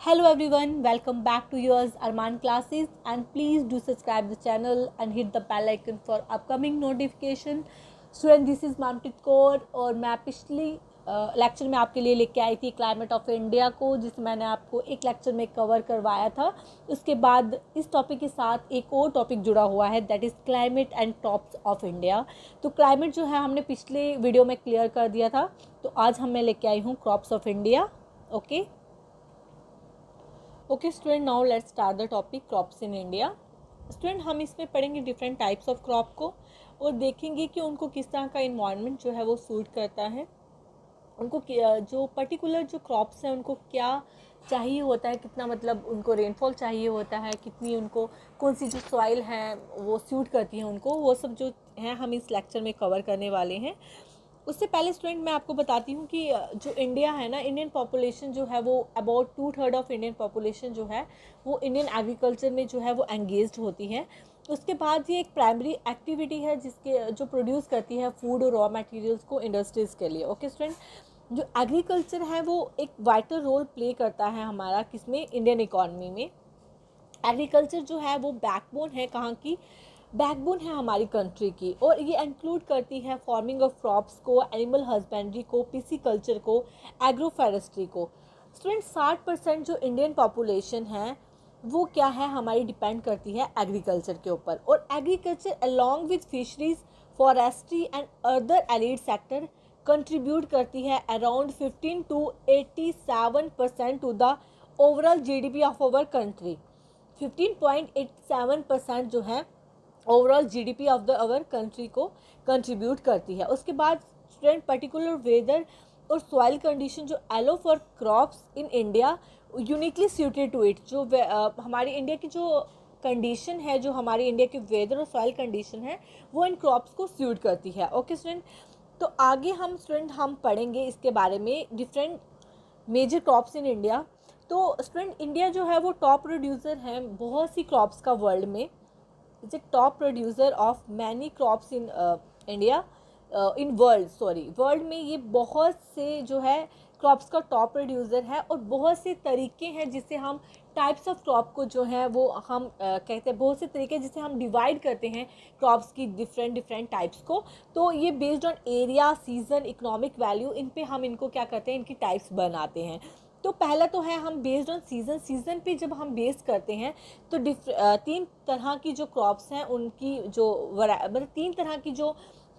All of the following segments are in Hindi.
Hello everyone, welcome back to yours Arman classes and please do subscribe the channel and hit the bell icon for upcoming notification. Student this is Manpreet Kaur और मैं पिछली लेक्चर में आपके लिए लेके आई थी क्लाइमेट ऑफ इंडिया को, जिसे मैंने आपको एक लेक्चर में कवर करवाया था। उसके बाद इस टॉपिक के साथ एक और टॉपिक जुड़ा हुआ है, that is climate and crops of India. तो क्लाइमेट जो है हमने पिछले वीडियो में क्लियर कर दिया था, तो आज हम मैं लेके आई हूँ crops of India. Okay student, now let's start the topic crops in India. Student हम इसमें पढ़ेंगे डिफरेंट टाइप्स ऑफ क्रॉप को और देखेंगे कि उनको किस तरह का इन्वायरमेंट जो है वो सूट करता है, उनको जो पर्टिकुलर जो क्रॉप्स हैं उनको क्या चाहिए होता है, कितना मतलब उनको रेनफॉल चाहिए होता है, कितनी उनको कौन सी जो सॉइल है वो सूट करती है उनको, वो सब जो है हम इस लेक्चर में कवर करने वाले हैं। उससे पहले स्टूडेंट मैं आपको बताती हूँ कि जो इंडिया है ना, इंडियन पॉपुलेशन जो है वो अबाउट 2/3 ऑफ इंडियन पॉपुलेशन जो है वो इंडियन एग्रीकल्चर में जो है वो एंगेज्ड होती है। उसके बाद ये एक प्राइमरी एक्टिविटी है जिसके जो प्रोड्यूस करती है फूड और रॉ मटेरियल्स को इंडस्ट्रीज़ के लिए। ओके स्टूडेंट, जो एग्रीकल्चर है वो एक वाइटल रोल प्ले करता है हमारा किसमें, इंडियन इकॉनमी में। एग्रीकल्चर जो है वो बैकबोन है, कहाँ की बैकबोन है हमारी कंट्री की, और ये इंक्लूड करती है फार्मिंग ऑफ क्रॉप्स को, एनिमल हस्बेंड्री को, पीसी कल्चर को, एग्रो फॉरेस्ट्री को। स्टूडेंट 60% जो इंडियन पॉपुलेशन है वो क्या है हमारी डिपेंड करती है एग्रीकल्चर के ऊपर, और agriculture along with fisheries, forestry and other allied sector contribute करती है around 15 to 87% to the overall GDP of our country. 15.87% जो है overall GDP of the our country को कंट्रीब्यूट करती है। उसके बाद स्टूडेंट पर्टिकुलर वेदर और सॉइल कंडीशन जो allow for crops in India uniquely suited to it, जो हमारी इंडिया की जो कंडीशन है, जो हमारी इंडिया की वेदर और सॉइल कंडीशन है वो इन क्रॉप्स को सूट करती है। ओके स्टूडेंट, तो आगे हम पढ़ेंगे इसके बारे में different major crops in India. तो स्टूडेंट इंडिया जो है वो टॉप प्रोड्यूसर है बहुत सी क्रॉप्स का वर्ल्ड में, is a top producer of many crops in India in world में ये बहुत से जो है क्रॉप्स का टॉप प्रोड्यूसर है, और बहुत से तरीके हैं जिससे हम टाइप्स ऑफ क्रॉप को जो है वो हम कहते हैं, बहुत से तरीके जिससे हम डिवाइड करते हैं क्रॉप्स की डिफरेंट टाइप्स को। तो ये based on area, season, economic value, इन पे हम इनको क्या करते हैं, इनकी टाइप्स बनाते हैं। तो पहला तो है हम बेस्ड ऑन सीजन पे जब हम बेस करते हैं तो 3 तरह की जो क्रॉप्स हैं उनकी जो मतलब 3 तरह की जो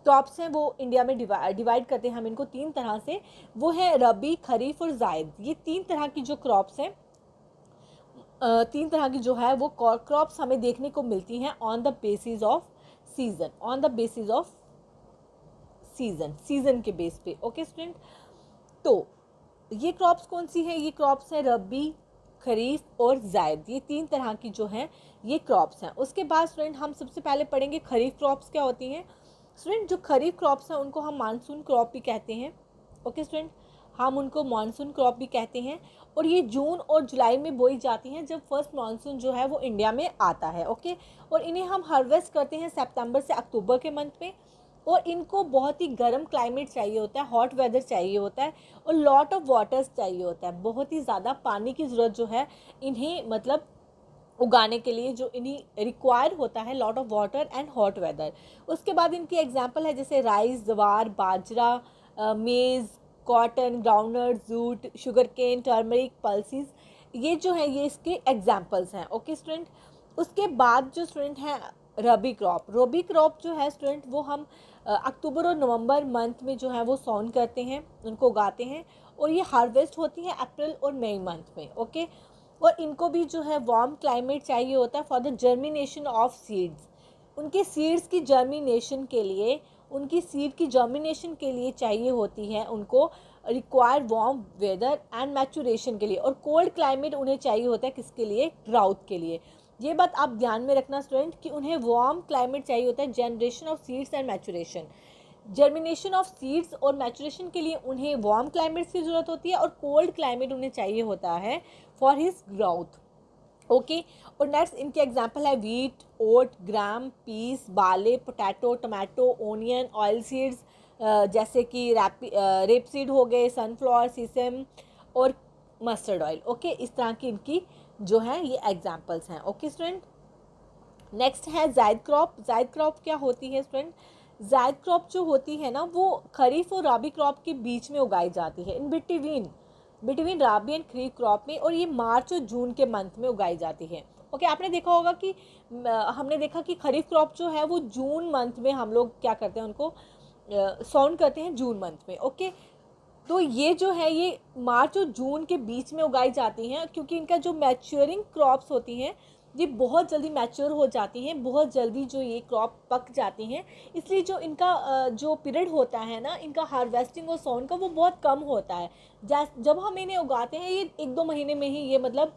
क्रॉप्स हैं वो इंडिया में डिवाइड करते हैं हम इनको 3 तरह से। वो है रबी, खरीफ और जायद। ये 3 तरह की जो क्रॉप्स हैं, 3 तरह की जो है वो क्रॉप्स हमें देखने को मिलती हैं on the basis off season के बेस पे। ओके स्टूडेंट, तो ये क्रॉप्स कौन सी हैं, ये क्रॉप्स हैं रबी, खरीफ और जायद। ये 3 तरह की जो हैं ये क्रॉप्स हैं। उसके बाद स्टूडेंट हम सबसे पहले पढ़ेंगे खरीफ क्रॉप्स क्या होती हैं। स्टूडेंट जो खरीफ क्रॉप्स हैं उनको हम मानसून क्रॉप भी कहते हैं। ओके स्टूडेंट, हम उनको मानसून क्रॉप भी कहते हैं, और ये जून और जुलाई में बोई जाती हैं जब फर्स्ट मानसून जो है वो इंडिया में आता है। ओके, और इन्हें हम हार्वेस्ट करते हैं सितंबर से अक्टूबर के मंथ में, और इनको बहुत ही गर्म क्लाइमेट चाहिए होता है, हॉट वेदर चाहिए होता है, और लॉट ऑफ वाटर्स चाहिए होता है। बहुत ही ज़्यादा पानी की ज़रूरत जो है इन्हें मतलब उगाने के लिए जो इन्हें रिक्वायर होता है, lot of water and hot weather. उसके बाद इनकी एग्जांपल है जैसे rice, jowar, bajra, maize, cotton, groundnut, jute, sugar cane, turmeric, pulses, ये जो है ये इसके एग्जांपल्स हैं। ओके स्टूडेंट, उसके बाद जो स्टूडेंट हैं रबी क्रॉप जो है स्टूडेंट वो हम अक्टूबर और नवंबर मंथ में जो है वो सोन करते हैं, उनको उगाते हैं, और ये हार्वेस्ट होती है अप्रैल और मई मंथ में। ओके, और इनको भी जो है वार्म क्लाइमेट चाहिए होता है for the germination of seeds. उनके सीड्स की जर्मिनेशन के लिए, उनकी सीड की जर्मिनेशन के लिए चाहिए होती है उनको require warm weather and maturation के लिए, और कोल्ड क्लाइमेट उन्हें चाहिए होता है किसके लिए, ग्राउथ के लिए। ये बात आप ध्यान में रखना स्टूडेंट कि उन्हें वार्म क्लाइमेट चाहिए होता है generation of seeds and maturation, germination of seeds और मैचुरेशन के लिए उन्हें वार्म क्लाइमेट की ज़रूरत होती है, और कोल्ड क्लाइमेट उन्हें चाहिए होता है फॉर हिज ग्रोथ। ओके, और नेक्स्ट इनके एग्जांपल है वीट, ओट, ग्राम, पीस, बाले, potato, tomato, onion, oil seeds जैसे कि रेप सीड हो गए, सनफ्लावर, सीसम, और मस्टर्ड ऑयल। ओके, इस तरह की इनकी जो है ये एग्जाम्पल्स हैं। ओके स्टूडेंट, नेक्स्ट है जायद क्रॉप। जायद क्रॉप क्या होती है स्टूडेंट? जायद क्रॉप जो होती है ना वो खरीफ और राबी क्रॉप के बीच में उगाई जाती है, in between between rabi and kharif crop में, और ये मार्च और जून के मंथ में उगाई जाती है। ओके, आपने देखा होगा कि हमने देखा कि खरीफ क्रॉप जो है वो जून मंथ में हम लोग क्या करते हैं, उनको सॉन्ड करते हैं जून मंथ में। ओके, तो ये जो है ये मार्च और जून के बीच में उगाई जाती हैं, क्योंकि इनका जो मैच्योरिंग क्रॉप्स होती हैं ये बहुत जल्दी मैच्योर हो जाती हैं, बहुत जल्दी जो ये क्रॉप पक जाती हैं, इसलिए जो इनका जो पीरियड होता है ना इनका हार्वेस्टिंग और सॉन का वो बहुत कम होता है। जब हम इन्हें उगाते हैं ये 1-2 महीने में ही ये मतलब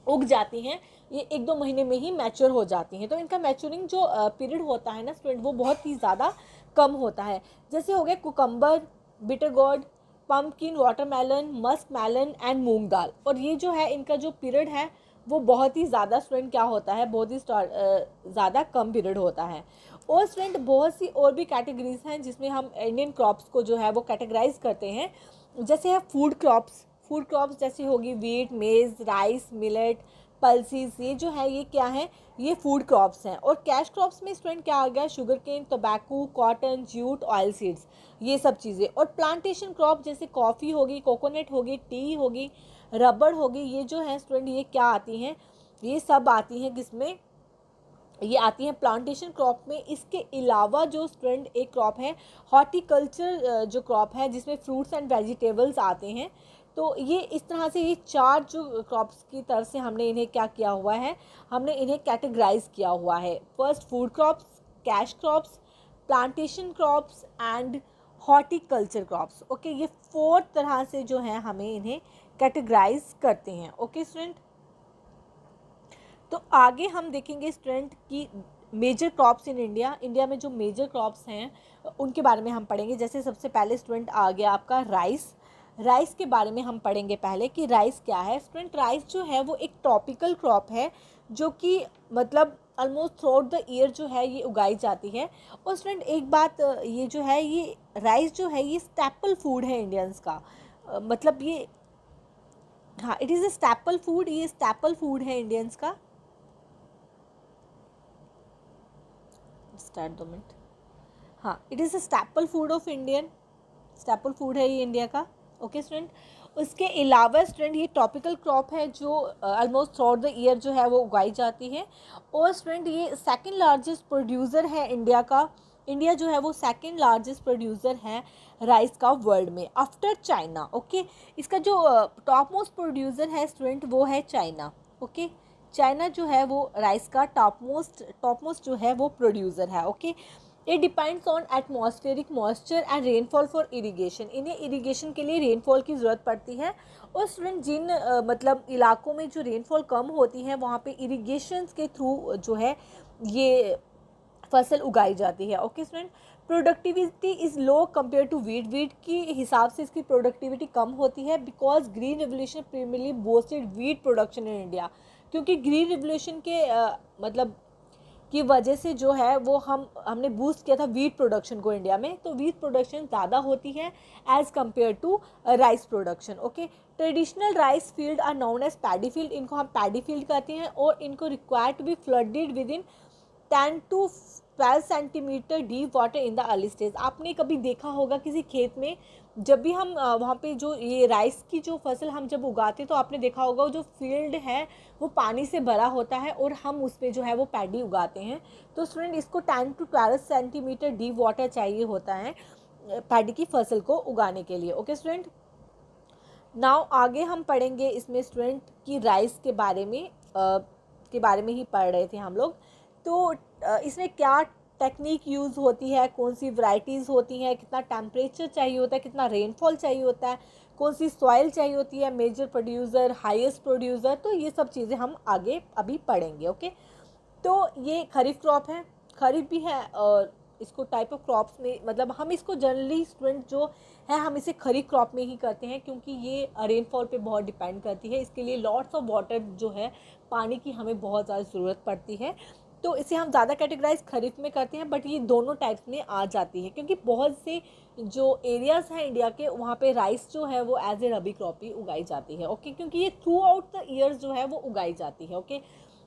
उग जाती हैं, ये 1-2 महीने में ही मैच्योर हो जाती हैं। तो इनका मैच्योरिंग जो पीरियड होता है ना स्टूडेंट वो बहुत ही ज़्यादा कम होता है। जैसे हो गया cucumber, bitter gourd, pumpkin, watermelon, musk melon and moong dal. और ये जो है इनका जो पीरियड है वो बहुत ही ज़्यादा स्टूडेंट क्या होता है, बहुत ही ज़्यादा कम पीरियड होता है। और स्टूडेंट बहुत सी और भी कैटेगरीज हैं जिसमें हम इंडियन क्रॉप्स को जो है वो कैटेगराइज करते हैं। जैसे है फूड क्रॉप्स। फूड क्रॉप्स जैसे होगी वीट, मेज़, राइस, मिलेट, पल्सीज, ये जो है ये क्या है, ये फूड क्रॉप्स हैं। और कैश क्रॉप्स में स्टूडेंट क्या आ गया, sugar cane, tobacco, cotton, jute, oil seeds, ये सब चीज़ें। और प्लांटेशन क्रॉप जैसे कॉफ़ी होगी, कोकोनट होगी, टी होगी, रबड़ होगी, ये जो है स्टूडेंट ये क्या आती हैं, ये सब आती हैं किसमें, ये आती हैं प्लांटेशन क्रॉप में। इसके अलावा जो स्टूडेंट एक क्रॉप है हॉर्टिकल्चर जो क्रॉप है जिसमें फ्रूट्स एंड वेजिटेबल्स आते हैं। तो ये इस तरह से ये 4 जो क्रॉप्स की तरफ से हमने इन्हें क्या किया हुआ है, हमने इन्हें कैटेगराइज किया हुआ है। First food crops, cash crops, plantation crops and horticulture crops. Okay, ये 4 तरह से जो है हमें इन्हें कैटेगराइज करते हैं। ओके स्टूडेंट, तो आगे हम देखेंगे स्टूडेंट की major crops in India. India में जो मेजर क्रॉप्स हैं उनके बारे में हम पढ़ेंगे। जैसे सबसे पहले स्टूडेंट आ गया आपका राइस। राइस के बारे में हम पढ़ेंगे पहले कि राइस क्या है। स्टूडेंट राइस जो है वो एक ट्रॉपिकल क्रॉप है जो कि मतलब almost through out the year जो है ये उगाई जाती है। और स्टूडेंट एक बात, ये जो है ये राइस जो है ये स्टैपल फूड है इंडियंस का। मतलब ये, हाँ, it is a staple food, ये स्टैपल फूड है इंडियंस का। Start 2 minute. हाँ, it is a staple food of Indian, staple food है ये इंडिया का। ओके स्टूडेंट, उसके अलावा स्टूडेंट ये ट्रॉपिकल क्रॉप है जो almost through out the year जो है वो उगाई जाती है। और स्टूडेंट ये सेकंड लार्जेस्ट प्रोड्यूसर है इंडिया का। इंडिया जो है वो सेकंड लार्जेस्ट प्रोड्यूसर है राइस का वर्ल्ड में आफ्टर चाइना। ओके, इसका जो टॉप मोस्ट प्रोड्यूसर है स्टूडेंट वो है चाइना। ओके, चाइना जो है वो राइस का टॉप मोस्ट जो है वो प्रोड्यूसर है। Okay, it depends on atmospheric moisture and rainfall for irrigation. इन्हें इरिगेशन के लिए रेनफॉल की ज़रूरत पड़ती है। और स्टूडेंट जिन मतलब इलाकों में जो रेनफॉल कम होती है वहाँ पे इरिगेशन के थ्रू जो है ये फसल उगाई जाती है। Okay student, productivity is low compare to wheat. Wheat के हिसाब से इसकी प्रोडक्टिविटी कम होती है because green revolution primarily boosted wheat production in India. क्योंकि ग्रीन रेवोल्यूशन के मतलब की वजह से जो है वो हमने बूस्ट किया था वीट प्रोडक्शन को इंडिया में, तो वीट प्रोडक्शन ज़्यादा होती है as compare to rice production. Okay, traditional rice field are known as paddy field, इनको हम पैडी फील्ड कहते हैं। और इनको require to be flooded within 10 to 12 centimetre deep water in the early stage. आपने कभी देखा होगा किसी खेत में जब भी हम वहाँ पे जो ये राइस की जो फसल हम जब उगाते तो आपने देखा होगा जो फील्ड है वो पानी से भरा होता है और हम उस पर जो है वो पैडी उगाते हैं। तो स्टूडेंट इसको 10 to 12 सेंटीमीटर डीप वाटर चाहिए होता है पैडी की फसल को उगाने के लिए। ओके स्टूडेंट, नाउ आगे हम पढ़ेंगे इसमें स्टूडेंट की राइस के बारे में ही पढ़ रहे थे हम लोग। तो इसमें क्या टेक्निक यूज़ होती है, कौन सी वैरायटीज़ होती हैं, कितना टेम्परेचर चाहिए होता है, कितना रेनफॉल चाहिए होता है, कौन सी सॉइल चाहिए होती है, मेजर प्रोड्यूसर, हाईएस्ट प्रोड्यूसर, तो ये सब चीज़ें हम आगे अभी पढ़ेंगे। ओके, तो ये खरीफ क्रॉप है, खरीफ भी है और इसको टाइप ऑफ क्रॉप्स में मतलब हम इसको जनरली स्टूडेंट जो है हम इसे खरीफ क्रॉप में ही करते हैं क्योंकि ये रेनफॉल पे बहुत डिपेंड करती है। इसके लिए लॉट्स ऑफ वाटर जो है पानी की हमें बहुत ज़्यादा ज़रूरत पड़ती है। तो इसे हम ज़्यादा कैटेगराइज खरीफ में करते हैं, बट ये दोनों टाइप्स में आ जाती है क्योंकि बहुत से जो एरियाज़ हैं इंडिया के वहाँ पे राइस जो है वो एज ए रबी क्रॉप ही उगाई जाती है। ओके, क्योंकि ये थ्रू आउट द ईयर्स जो है वो उगाई जाती है। ओके,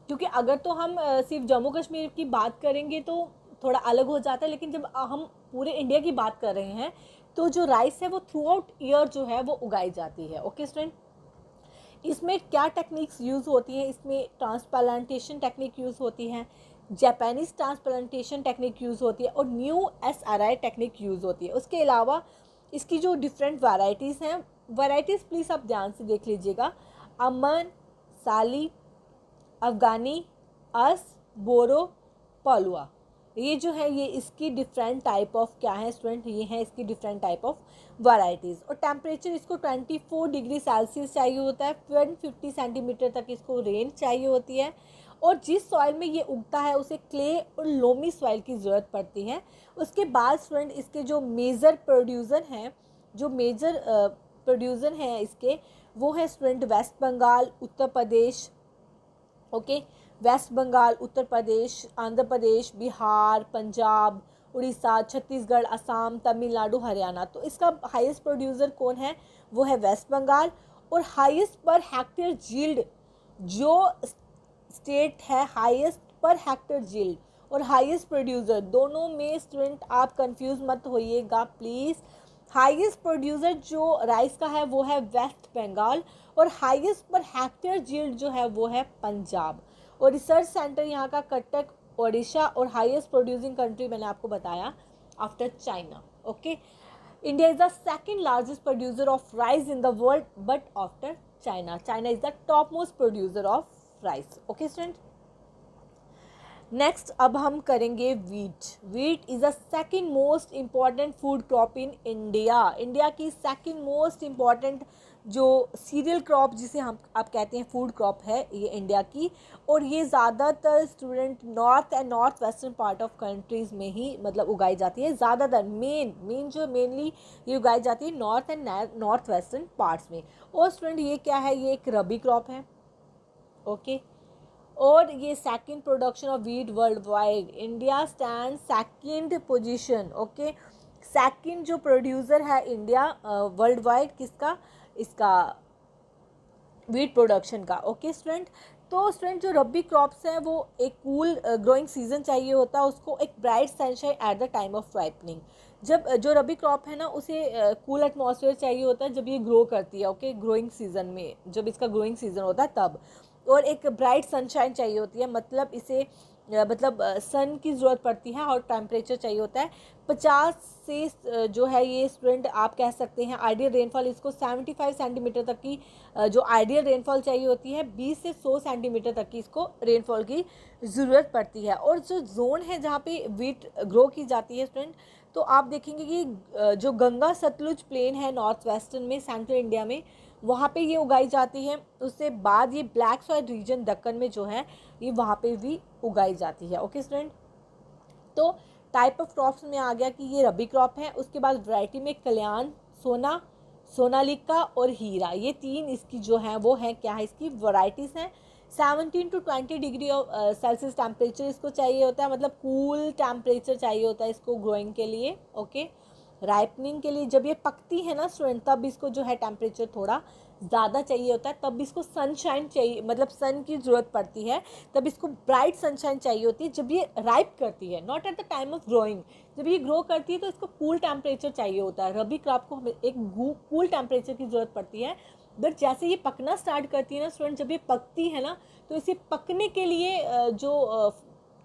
क्योंकि अगर तो हम सिर्फ जम्मू कश्मीर की बात करेंगे तो थोड़ा अलग हो जाता है, लेकिन जब हम पूरे इंडिया की बात कर रहे हैं तो जो राइस है वो थ्रू आउट ईयर जो है वो उगाई जाती है। ओके स्टूडेंट, इसमें क्या टेक्निक्स यूज़ होती हैं, इसमें ट्रांसप्लांटेशन टेक्निक यूज़ होती है, जापानीज ट्रांसप्लांटेशन टेक्निक यूज़ होती है और न्यू SRI टेक्निक यूज़ होती है। उसके अलावा इसकी जो डिफरेंट वैरायटीज़ हैं, वैरायटीज़ प्लीज़ आप ध्यान से देख लीजिएगा, अमन, साली, अफ़गानी, अस, बोरो, पालुआ, ये जो है ये इसकी डिफरेंट टाइप ऑफ क्या है स्टूडेंट, ये है इसकी डिफरेंट टाइप ऑफ वैरायटीज़। और टेम्परेचर इसको 24 डिग्री सेल्सियस चाहिए होता है, 150 सेंटीमीटर तक इसको रेंज चाहिए होती है, और जिस सॉइल में ये उगता है उसे क्ले और लोमी सॉइल की ज़रूरत पड़ती है। उसके बाद स्टूडेंट इसके जो मेजर प्रोड्यूसर हैं, जो मेजर प्रोड्यूसर हैं इसके, वो है student waste Bengal, Uttar Pradesh. Okay, waste Bengal, Uttar Pradesh, Andhra Pradesh, Bihar, Punjab, Orissa, Chhattisgarh, Assam, Tamil Nadu, Haryana. तो इसका हाईएस्ट प्रोड्यूसर कौन है, वो है वेस्ट बंगाल। और हाईएस्ट पर हेक्टेयर यील्ड जो स्टेट है, हाईएस्ट पर हेक्टेयर यील्ड और हाईएस्ट प्रोड्यूसर, दोनों में स्टूडेंट आप कंफ्यूज मत होइएगा प्लीज़। हाईएस्ट प्रोड्यूसर जो राइस का है वो है वेस्ट बंगाल और हाईएस्ट पर हेक्टेयर यील्ड जो है वो है पंजाब। और रिसर्च सेंटर यहाँ का कटक, ओडिशा, और हाईएस्ट प्रोड्यूसिंग कंट्री मैंने आपको बताया after China. Okay, India is the second largest producer of rice in the world but after China. China is the top most producer of rice. Okay student, next अब हम करेंगे wheat. Wheat is the second most important food crop in India. India की सेकंड मोस्ट इम्पॉर्टेंट जो सीरियल क्रॉप जिसे हम आप कहते हैं फूड क्रॉप है ये इंडिया की, और ये ज़्यादातर student north and north western part of countries में ही मतलब उगाई जाती है। ज़्यादातर मेनली ये उगाई जाती है north and north western parts में। और स्टूडेंट ये क्या है, ये एक रबी क्रॉप है। ओके, और ये second production of wheat world wide, India stand second position. Okay, second जो प्रोड्यूसर है इंडिया वर्ल्ड वाइड किसका, इसका वीट प्रोडक्शन का। ओके स्टूडेंट, तो स्टूडेंट जो रबी क्रॉप्स हैं वो एक कूल ग्रोइंग सीजन चाहिए होता है उसको, एक bright sunshine at the time of ripening. जब जो रबी क्रॉप है ना उसे कूल एटमॉस्फेयर चाहिए होता है जब ये ग्रो करती है। ओके, ग्रोइंग सीजन में जब इसका ग्रोइंग सीजन होता है तब, और एक ब्राइट सनशाइन चाहिए होती है, मतलब इसे सन की ज़रूरत पड़ती है और टेम्परेचर चाहिए होता है 50 से जो है ये स्टूडेंट आप कह सकते हैं आइडियल रेनफॉल इसको 75 सेंटीमीटर तक की जो आइडियल रेनफॉल चाहिए होती है, 20 से 100 सेंटीमीटर तक की इसको रेनफॉल की ज़रूरत पड़ती है। और जो जोन है जहाँ पे वीट ग्रो की जाती है स्टूडेंट, तो आप देखेंगे कि जो गंगा सतलुज प्लेन है नॉर्थ वेस्टर्न में, सेंट्रल इंडिया में, वहाँ पे ये उगाई जाती है। उससे बाद ये ब्लैक सॉइल रीजन दक्कन में जो है ये वहाँ पे भी उगाई जाती है। ओके स्टूडेंट, तो टाइप ऑफ क्रॉप्स में आ गया कि ये रबी क्रॉप है। उसके बाद वैरायटी में कल्याण, सोना, सोनालिका और हीरा, ये तीन इसकी जो है वो है क्या है, इसकी वैरायटीज़ हैं। 17 to 20 डिग्री सेल्सियस टेम्परेचर इसको चाहिए होता है, मतलब कूल टेम्परेचर चाहिए होता है इसको ग्रोइंग के लिए। ओके, राइपनिंग के लिए जब ये पकती है ना स्टूडेंट तब इसको जो है टेम्परेचर थोड़ा ज़्यादा चाहिए होता है, तब इसको सनशाइन चाहिए, मतलब सन की ज़रूरत पड़ती है, तब इसको ब्राइट सनशाइन चाहिए होती है जब ये राइप करती है, not at the time of growing. जब ये ग्रो करती है तो इसको कूल टेम्परेचर चाहिए होता है। रबी क्रॉप को हमें एक कूल टेम्परेचर की ज़रूरत पड़ती है, बट जैसे ये पकना स्टार्ट करती है ना स्टूडेंट, जब ये पकती है ना तो इसे पकने के लिए जो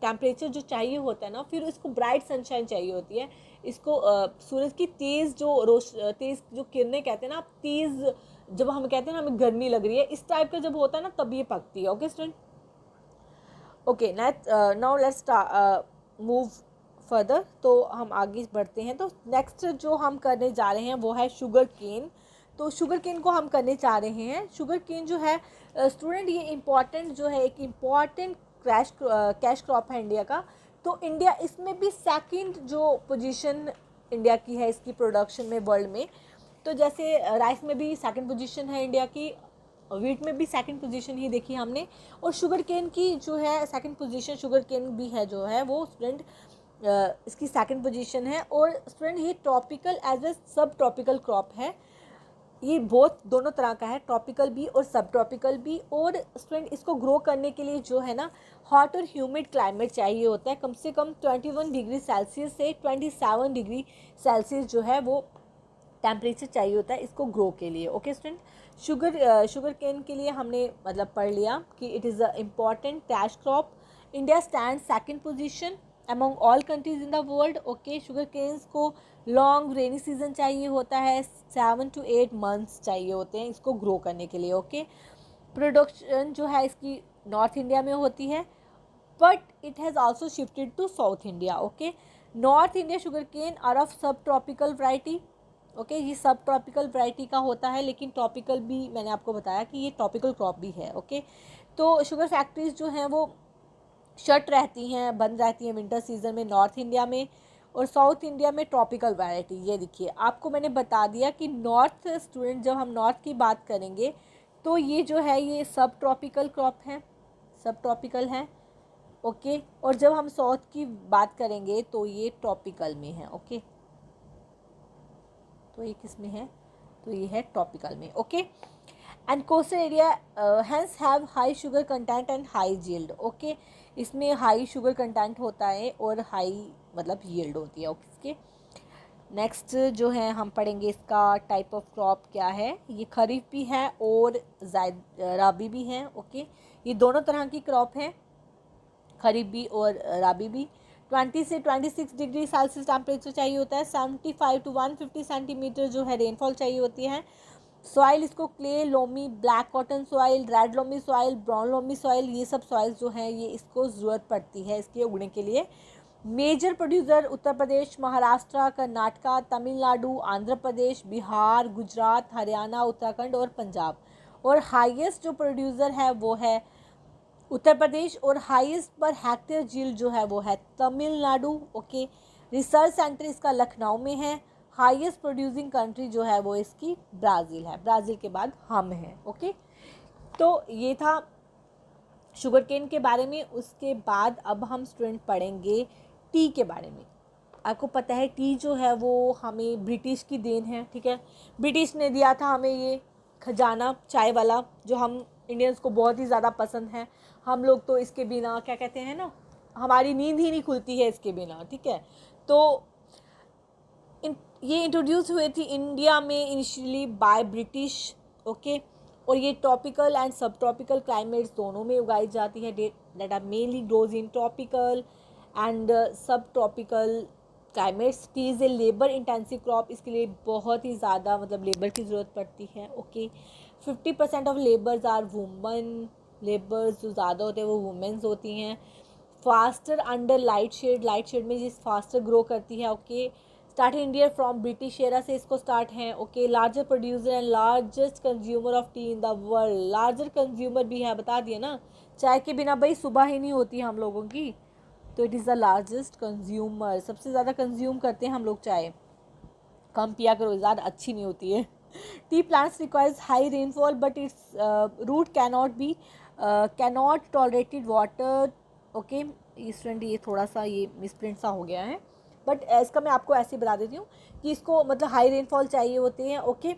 टेम्परेचर जो चाहिए होता है ना, फिर इसको ब्राइट सनशाइन चाहिए होती है। इसको सूरज की तेज़ जो किरणें कहते हैं ना, तेज़ जब हम कहते हैं ना हमें गर्मी लग रही है, इस टाइप का जब होता है ना तब ये पकती है। Okay student, okay now let's move further, तो हम आगे बढ़ते हैं। तो नेक्स्ट जो हम करने जा रहे हैं वो है शुगर केन। तो शुगर केन को हम करने जा रहे हैं। शुगर केन जो है स्टूडेंट ये इम्पॉर्टेंट जो है, एक इम्पॉर्टेंट कैश क्रॉप है इंडिया का। तो इंडिया इसमें भी सेकंड जो पोजीशन इंडिया की है इसकी प्रोडक्शन में वर्ल्ड में। तो जैसे राइस में भी सेकंड पोजीशन है इंडिया की, वीट में भी सेकंड पोजीशन ही देखी हमने, और शुगर केन की जो है सेकंड पोजीशन, शुगर केन भी है जो है वो स्टूडेंट इसकी सेकंड पोजीशन है। और स्टूडेंट ये ट्रॉपिकल एज ए सब ट्रॉपिकल क्रॉप है, ये बहुत दोनों तरह का है, ट्रॉपिकल भी और सब ट्रॉपिकल भी। और स्टूडेंट इसको ग्रो करने के लिए जो है ना हॉट और ह्यूमिड क्लाइमेट चाहिए होता है, कम से कम 21 डिग्री सेल्सियस से 27 डिग्री सेल्सियस जो है वो टेम्परेचर चाहिए होता है इसको ग्रो के लिए। ओके स्टूडेंट, शुगर केन के लिए हमने मतलब पढ़ लिया कि it is a important cash crop. India stand second position among all countries in the world. Okay, sugar canes को लॉन्ग रेनी सीजन चाहिए होता है, 7 to 8 मंथ्स चाहिए होते हैं इसको ग्रो करने के लिए। ओके, प्रोडक्शन जो है इसकी नॉर्थ इंडिया में होती है, but it has also shifted to South India. Okay, North India sugar cane are of subtropical variety. Okay, ये सब ट्रॉपिकल वैरायटी का होता है, लेकिन ट्रॉपिकल भी मैंने आपको बताया कि ये ट्रॉपिकल क्रॉप भी है। ओके, तो शुगर फैक्ट्रीज जो हैं वो शट रहती हैं, बंद रहती हैं विंटर सीजन में नॉर्थ इंडिया में, और साउथ इंडिया में ट्रॉपिकल वैरायटी। ये देखिए आपको मैंने बता दिया कि नॉर्थ स्टूडेंट जब हम नॉर्थ की बात करेंगे तो ये जो है ये सब ट्रॉपिकल क्रॉप है, सब ट्रॉपिकल है। ओके, और जब हम साउथ की बात करेंगे तो ये ट्रॉपिकल में है। ओके, तो ये किस में है, तो ये है ट्रॉपिकल में। Okay, and coastal area hence have high sugar content and high yield. Okay, इसमें हाई शुगर कंटेंट होता है और हाई मतलब यील्ड होती है। ओके, इसके नेक्स्ट जो है हम पढ़ेंगे इसका टाइप ऑफ क्रॉप क्या है। ये खरीफ भी है और राबी भी है। ओके, ये दोनों तरह की क्रॉप है, खरीफ भी और राबी भी। 20 से 26 डिग्री सेल्सियस टेम्परेचर चाहिए होता है, 75 to 150 सेंटीमीटर जो है रेनफॉल चाहिए होती है। सॉइल इसको clay, loamy, black cotton soil, red loamy soil, brown loamy soil, ये सब सॉइल्स जो हैं ये इसको ज़रूरत पड़ती है इसके उगने के लिए। मेजर प्रोड्यूसर उत्तर प्रदेश, महाराष्ट्र, कर्नाटका, तमिलनाडु, आंध्र प्रदेश, बिहार, गुजरात, हरियाणा, उत्तराखंड और पंजाब। और हाईएस्ट जो प्रोड्यूसर है वो है उत्तर प्रदेश, और हाईएस्ट पर हेक्टेयर यील्ड जो है वो है तमिलनाडु। ओके, रिसर्च सेंटर इसका लखनऊ में है। हाईएस्ट प्रोड्यूसिंग कंट्री जो है वो इसकी ब्राज़ील है, ब्राज़ील के बाद हम हैं। ओके, तो ये था शुगर केन के बारे में। उसके बाद अब हम स्टूडेंट पढ़ेंगे टी के बारे में। आपको पता है टी जो है वो हमें ब्रिटिश की देन है, ठीक है। ब्रिटिश ने दिया था हमें ये खजाना चाय वाला, जो हम इंडियंस को बहुत ही ज़्यादा पसंद है। हम लोग तो इसके बिना क्या कहते हैं ना, हमारी नींद ही नहीं खुलती है इसके बिना, ठीक है। तो ये इंट्रोड्यूस हुए थी इंडिया में इनिशियली बाय ब्रिटिश। ओके, और ये tropical and sub tropical climates दोनों में उगाई जाती है, that are mainly grows in tropical and sub tropical climates. Tea is a labour intensive crop, इसके लिए बहुत ही ज़्यादा मतलब लेबर की ज़रूरत पड़ती है। Okay, 50% of labours are woman, labours जो ज़्यादा होते हैं वो वुमेंस होती हैं। फास्टर अंडर लाइट शेड में ये फास्टर ग्रो करती है। Okay, start India from British era से इसको स्टार्ट है। Okay, larger producer and largest consumer of T in the world, larger consumer भी है, बता दिया ना, चाय के बिना भाई सुबह ही नहीं होती हम लोगों की, तो it is the largest consumer, सबसे ज़्यादा कंज्यूम करते हैं हम लोग चाय, कम पिया करो, ज़्यादा अच्छी नहीं होती है। Tea plants requires high rainfall but its root cannot tolerated water. Okay, student ये थोड़ा सा ये मिसप्रिंट सा हो गया है, बट इसका मैं आपको ऐसे बता देती हूँ कि इसको मतलब हाई रेनफॉल चाहिए होते हैं। ओके,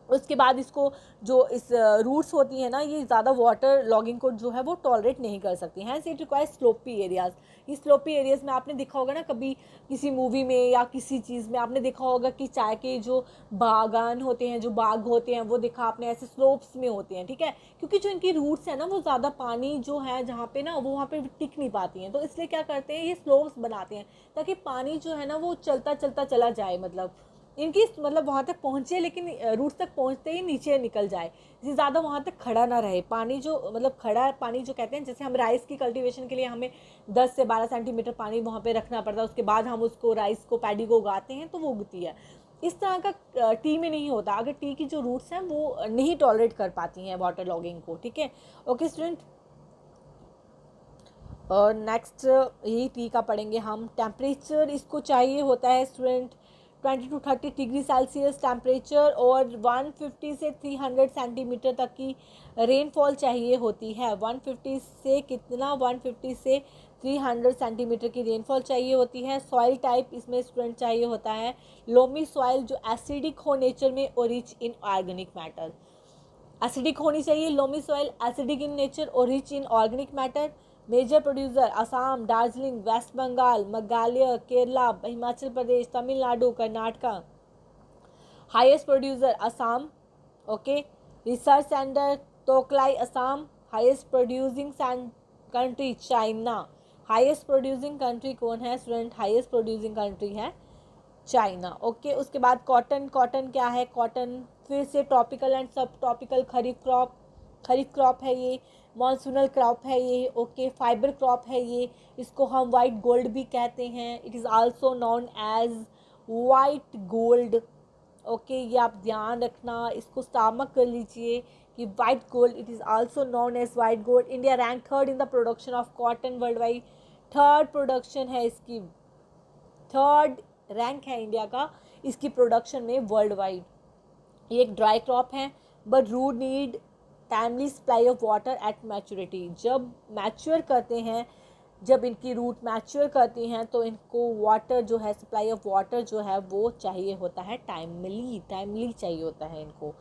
उसके बाद इसको जो इस रूट्स होती हैं ना ये ज़्यादा वाटर लॉगिंग को जो है वो टॉलरेट नहीं कर सकती हैं, इट रिक्वायर्स स्लोपी एरियाज़। इस स्लोपी एरियाज़ में आपने देखा होगा ना कभी किसी मूवी में या किसी चीज़ में आपने देखा होगा कि चाय के जो बागान होते हैं, जो बाग होते हैं, वो देखा आपने ऐसे स्लोप्स में होते हैं, ठीक है, क्योंकि जो इनकी रूट्स हैं ना वो ज़्यादा पानी जो है जहाँ पे ना वो वहाँ पे टिक नहीं पाती हैं, तो इसलिए क्या करते हैं ये स्लोप्स बनाते हैं ताकि पानी जो है ना वो चलता चलता चला जाए, मतलब इनकी मतलब वहाँ तक पहुँचे लेकिन रूट्स तक पहुँचते ही नीचे निकल जाए, इसे ज़्यादा वहाँ तक खड़ा ना रहे पानी, जो मतलब खड़ा पानी जो कहते हैं, जैसे हम राइस की कल्टीवेशन के लिए हमें 10 से 12 सेंटीमीटर पानी वहाँ पे रखना पड़ता है, उसके बाद हम उसको राइस को पैडी को उगाते हैं तो वो उगती है। इस तरह का टी में नहीं होता, अगर टी की जो रूट्स हैं वो नहीं टॉलरेट कर पाती हैं वाटर लॉगिंग को, ठीक है। ओके स्टूडेंट, और नेक्स्ट यही टी का पढ़ेंगे हम। टेम्परेचर इसको चाहिए होता है student 20 to 30 degree Celsius temperature और 150 से 300 सेंटीमीटर तक की रेनफॉल चाहिए होती है। 150 से कितना, 150 से 300 सेंटीमीटर की रेनफॉल चाहिए होती है। सॉइल टाइप इसमें स्टूडेंट चाहिए होता है लोमी सॉइल, जो एसिडिक हो नेचर में और rich in organic matter. Acidic होनी चाहिए loamy soil, acidic in nature और rich in organic matter. Major producer Assam, Darjeeling, West Bengal, Meghalaya, Kerala, Himachal Pradesh, Tamil Nadu, Karnataka. Highest producer Assam, okay. Research centre Tocklai Assam. Highest producing country China. Highest producing country कौन है स्टूडेंट? हाईएस्ट प्रोड्यूसिंग कंट्री है चाइना, ओके। उसके बाद कॉटन, कॉटन क्या है? कॉटन फिर से tropical and sub tropical kharif crop है ये, मॉनसूनल क्रॉप है ये, ओके। फाइबर क्रॉप है ये, इसको हम वाइट गोल्ड भी कहते हैं। It is also known as white gold, okay. ये आप ध्यान रखना, इसको स्टामक कर लीजिए कि white gold, it is also known as white gold. India rank third in the production of cotton worldwide. Third production है इसकी, थर्ड रैंक है इंडिया का इसकी प्रोडक्शन में वर्ल्ड वाइड। ये एक ड्राई क्रॉप है but root need timely supply of water at maturity. जब मैच्योर करते हैं, जब इनकी रूट मैच्योर करती हैं तो इनको वाटर जो है, सप्लाई ऑफ वाटर जो है वो चाहिए होता है टाइमली चाहिए होता है इनको।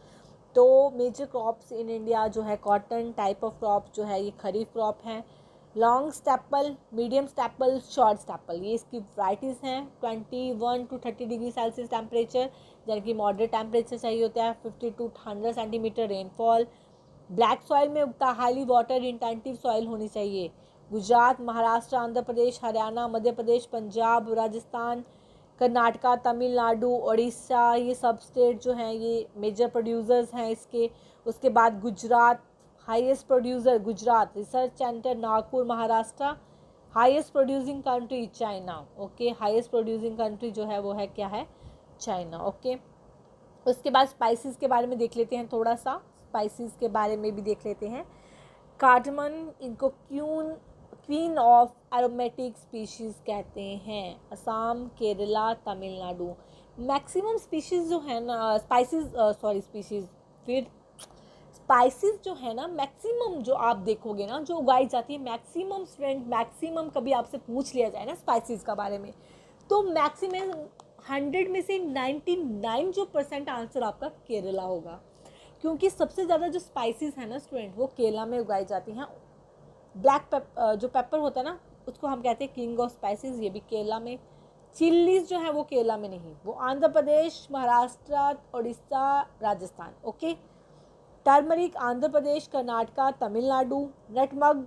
तो मेजर क्रॉप्स इन इंडिया जो है कॉटन टाइप ऑफ क्रॉप जो है ये खरीफ क्रॉप है। Long staple, medium staple, short staple, ये इसकी वैराइटीज़ हैं। 21 to 30 डिग्री सेल्सियस टेम्परेचर, यानी कि मॉडरेट टेम्परेचर चाहिए होता है। 50 to 100 centimetre rainfall. Black soil में उगता, हाईली वाटर इंटेंसिव सॉइल होनी चाहिए। गुजरात, महाराष्ट्र, आंध्र प्रदेश, हरियाणा, मध्य प्रदेश, पंजाब, राजस्थान, कर्नाटका, तमिलनाडु, उड़ीसा, ये सब स्टेट जो हैं ये मेजर प्रोड्यूसर्स हैं इसके। उसके बाद Gujarat, highest producer Gujarat. Research centre Nagpur, Maharashtra. Highest producing country China, okay. Highest producing country जो है वो है क्या है? China, okay. उसके बाद स्पाइसेस के बारे में देख लेते हैं थोड़ा सा, स्पाइसेस के बारे में भी देख लेते हैं। कार्डमन, इनको क्वीन ऑफ एरोमेटिक स्पीशीज़ कहते हैं। असम, केरला, तमिलनाडु। मैक्सिमम स्पीशीज़ जो है ना, स्पीशीज़ फिर स्पाइसेस जो है ना, मैक्सिमम जो आप देखोगे ना जो उगाई जाती है, मैक्सिमम स्टूडेंट, मैक्सिमम कभी आपसे पूछ लिया जाए ना स्पाइसेस का बारे में, तो मैक्सिमम 100 में से 99 जो % आंसर आपका केरला होगा। क्योंकि सबसे ज़्यादा जो स्पाइसेस है ना स्टूडेंट वो केरला में उगाई जाती हैं। ब्लैक जो पेपर होता है ना उसको हम कहते हैं किंग ऑफ स्पाइसेस, ये भी केरला में। चिल्लीज जो है वो केरला में नहीं, वो Andhra Pradesh, Maharashtra, Orissa, Rajasthan, okay. Turmeric Andhra Pradesh, Karnataka, Tamil Nadu. Nutmeg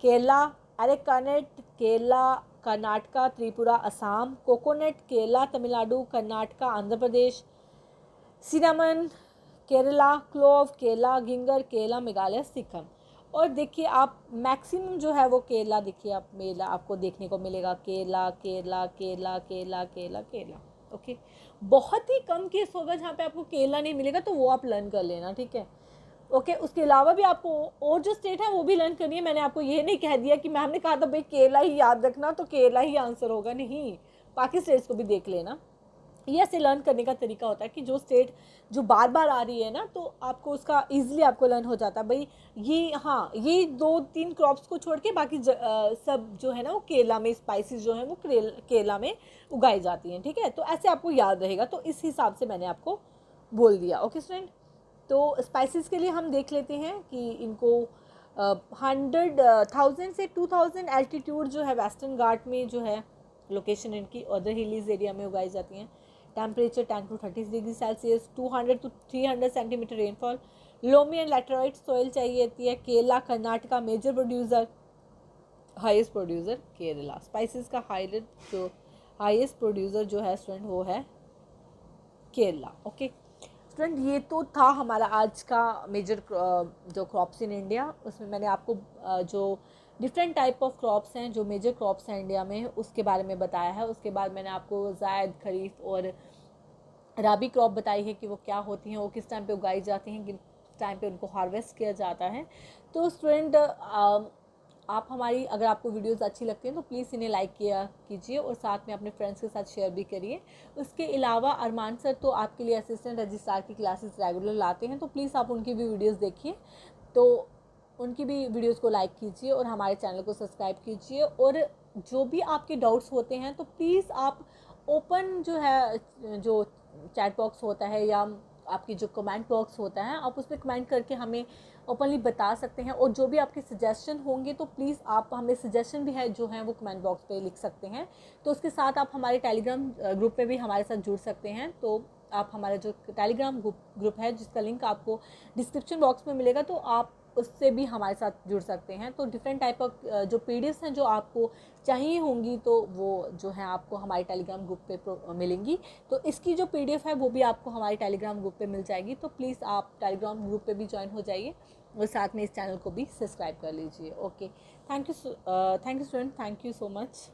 Kerala. Areca nut Kerala, Karnataka, Tripura, Assam. Coconut Kerala, Tamil Nadu, Karnataka, Andhra Pradesh. Cinnamon Kerala. Clove Kerala. Ginger Kerala, Meghalaya, Sikkim. और देखिए आप मैक्सिमम जो है वो केरला, देखिए आप मेला आपको देखने को मिलेगा केरला केरला केरला केरला केरला केरला, ओके। बहुत ही कम केस होगा जहाँ पे आपको केरला नहीं मिलेगा, तो वो आप लर्न कर लेना, ठीक है, ओके। उसके अलावा भी आपको और जो स्टेट है वो भी लर्न करनी है। मैंने आपको ये नहीं कह दिया कि मैम ने कहा था भाई केरला ही याद रखना तो केरला ही आंसर होगा, नहीं, बाकी स्टेट्स को भी देख लेना। ये ऐसे लर्न करने का तरीका होता है कि जो स्टेट जो बार बार आ रही है ना तो आपको उसका ईजिली आपको लर्न हो जाता है भाई ये, हाँ, ये 2-3 क्रॉप्स को छोड़ के बाकी सब जो है ना वो केरला में, स्पाइसेस जो है वो केरला में उगाई जाती हैं, ठीक है। तो ऐसे आपको याद रहेगा, तो इस हिसाब से मैंने आपको बोल दिया, ओके स्टूडेंट। तो स्पाइसेस के लिए हम देख लेते हैं कि इनको 100,000 से 2,000 एल्टीट्यूड जो है वेस्टर्न घाट में जो है लोकेशन इनकी, अदर हिलीज एरिया में उगाई जाती हैं। Temperature 10 to 30 degree Celsius, 200 to 300 centimetre rainfall. Loamy and laterite soil चाहिए होती है। Kerala, Karnataka major producer, highest producer Kerala. Spices का हाईएस्ट प्रोड्यूसर जो है स्टूडेंट वो है केरला, ओके स्टूडेंट। ये तो था हमारा आज का मेजर जो क्रॉप्स इन इंडिया, उसमें मैंने आपको जो डिफरेंट टाइप ऑफ क्रॉप्स हैं, जो मेजर क्रॉप्स हैं इंडिया में, उसके बारे में बताया है। उसके बाद मैंने आपको जायद, खरीफ और राबी क्रॉप बताई है कि वो क्या होती हैं, वो किस टाइम पे उगाई जाती हैं, किस टाइम पे उनको हार्वेस्ट किया जाता है। तो स्टूडेंट आप हमारी, अगर आपको वीडियोस अच्छी लगती हैं तो प्लीज़ इन्हें लाइक किया कीजिए और साथ में अपने फ्रेंड्स के साथ शेयर भी करिए। उसके अलावा अरमान सर तो आपके लिए असिस्टेंट रजिस्ट्रार की क्लासेस रेगुलर लाते हैं, तो प्लीज़ आप उनकी भी वीडियोस देखिए, तो उनकी भी वीडियोस को लाइक कीजिए और हमारे चैनल को सब्सक्राइब कीजिए। और जो भी आपके डाउट्स होते हैं तो प्लीज़ आप ओपन जो है, जो चैट बॉक्स होता है या आपकी जो कमेंट बॉक्स होता है, आप उस पर कमेंट करके हमें ओपनली बता सकते हैं। और जो भी आपके सजेशन होंगे तो प्लीज़ आप हमें सजेशन भी है जो है वो कमेंट बॉक्स पे लिख सकते हैं। तो उसके साथ आप हमारे टेलीग्राम ग्रुप पे भी हमारे साथ जुड़ सकते हैं। तो आप हमारा जो टेलीग्राम ग्रुप है जिसका लिंक आपको डिस्क्रिप्शन बॉक्स में मिलेगा, तो आप उससे भी हमारे साथ जुड़ सकते हैं। तो डिफरेंट टाइप ऑफ जो पीडीएफ्स हैं जो आपको चाहिए होंगी तो वो जो है आपको हमारे टेलीग्राम ग्रुप पे मिलेंगी। तो इसकी जो पीडीएफ है वो भी आपको हमारे टेलीग्राम ग्रुप पे मिल जाएगी। तो प्लीज़ आप टेलीग्राम ग्रुप पे भी ज्वाइन हो जाइए और साथ में इस चैनल को भी सब्सक्राइब कर लीजिए। Okay, thank you student, thank you so much.